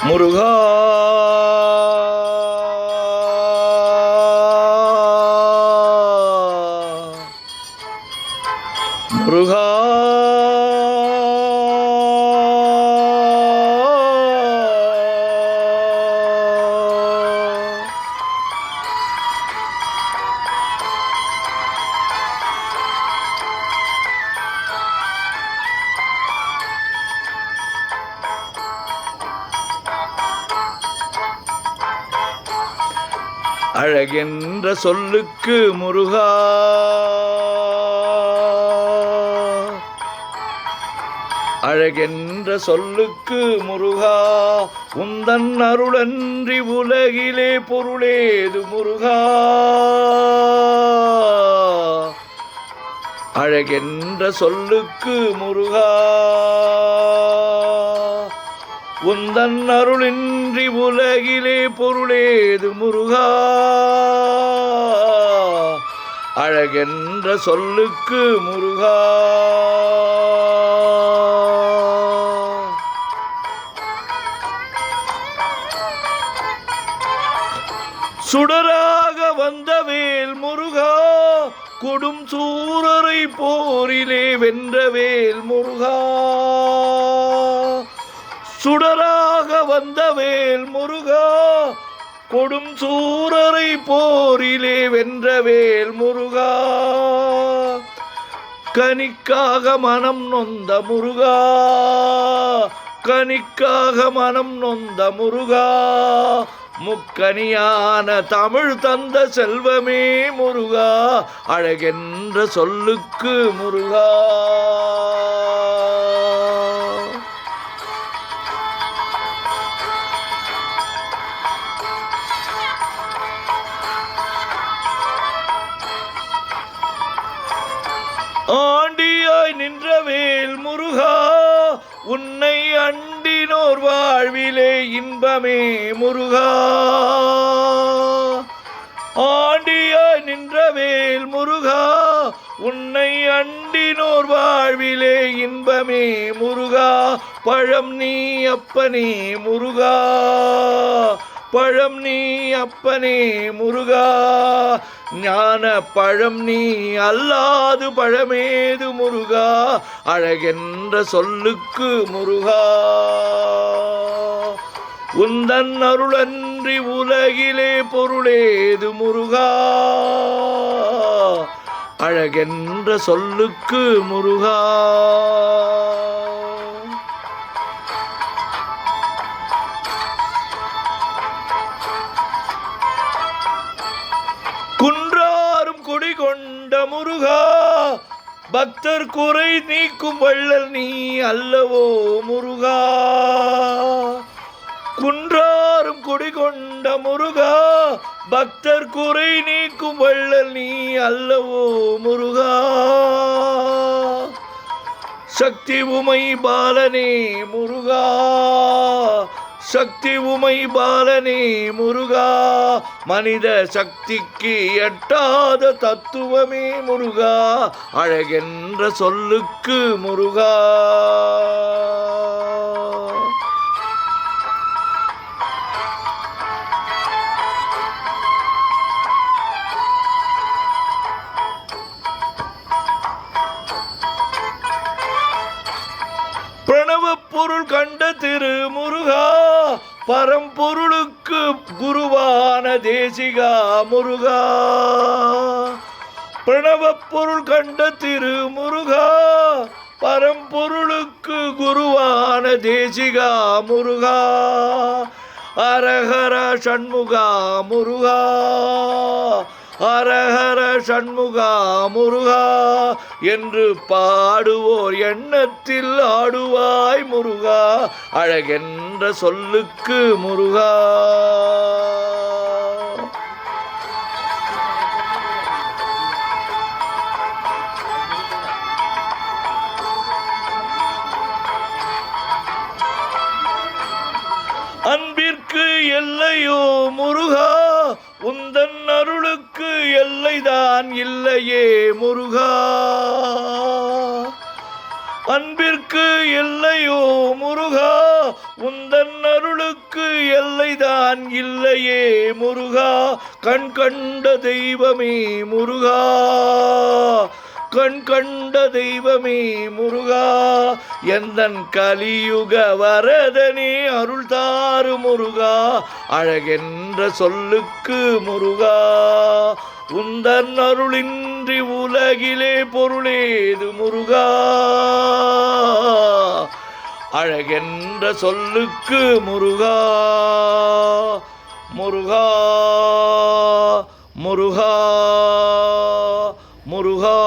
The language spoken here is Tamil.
முருகா முருகா அழகென்ற சொல்லுக்கு முருகா அழகென்ற சொல்லுக்கு முருகா உந்தன் அருளன்றி உலகிலே பொருளேது முருகா அழகென்ற சொல்லுக்கு முருகா உந்தன் அருளின்றி உலகிலே பொருளேது முருகா அழகென்ற சொல்லுக்கு முருகா சுடராக வந்த வேல் முருகா கொடும் சூரரை போரிலே வென்ற வேல் முருகா சுடராக வந்த வேல் முருகா கொடும் சூரரை போரிலே வென்ற வேல் முருகா கனிக்காக மனம் நொந்த முருகா கனிக்காக மனம் நொந்த முருகா முக்கனியான தமிழ் தந்த செல்வமே முருகா அழகென்ற சொல்லுக்கு முருகா ஆண்டியாய் நின்ற வேல் முருகா உன்னை அண்டினோர் வாழ்விலே இன்பமே முருகா ஆண்டியாய் நின்ற வேல் முருகா உன்னை அண்டினோர் வாழ்விலே இன்பமே முருகா பழம் நீ அப்பனே முருகா பழம் நீ அப்பனே முருகா ஞான பழம் நீ அல்லாது பழமேது முருகா அழகென்ற சொல்லுக்கு முருகா உந்தன் அருளன்றி உலகிலே பொருளேது முருகா அழகென்ற சொல்லுக்கு முருகா குன்றாரும் குடி கொண்ட முருகா பக்தர் குறை நீக்கும் வள்ளல் நீ அல்லவோ முருகா குன்றாரும் குடி கொண்ட முருகா பக்தர் குறை நீக்கும் வள்ளல் நீ அல்லவோ முருகா சக்தி உமை பாலனே முருகா சக்தி உமை பாலனே முருகா மனித சக்திக்கு எட்டாத தத்துவமே முருகா அழகென்ற சொல்லுக்கு முருகா பிரணவ பொருள் கண்ட திரு முருகா பரம்பொருளுக்கு குருவான தேசிகா முருகா பிரணவ பொருள் கண்ட திரு முருகா பரம்பொருளுக்கு குருவான தேசிகா முருகா அரஹர சண்முகா முருகா அரஹர சண்முகா முருகா என்று பாடுவோர் எண்ணத்தில் ஆடுவாய் முருகா அழகென்ற சொல்லுக்கு முருகா அன்பிற்கு எல்லையோ முருகா உந்தன் அருளுக்கு எல்லைதான் இல்லையே முருகா அன்பிற்கு எல்லையோ முருகா உந்தன் அருளுக்கு எல்லைதான் இல்லையே முருகா, கண் கண்ட தெய்வமே முருகா, கண் கண்ட தெய்வமே முருகா, எந்தன் கலியுக வரதனே அருள் தாரு முருகா, அழகென்ற சொல்லுக்கு முருகா, உந்தன் அருளின்றி உலகிலே பொருளேது முருகா, அழகென்ற சொல்லுக்கு முருகா, முருகா முருகா முருகா.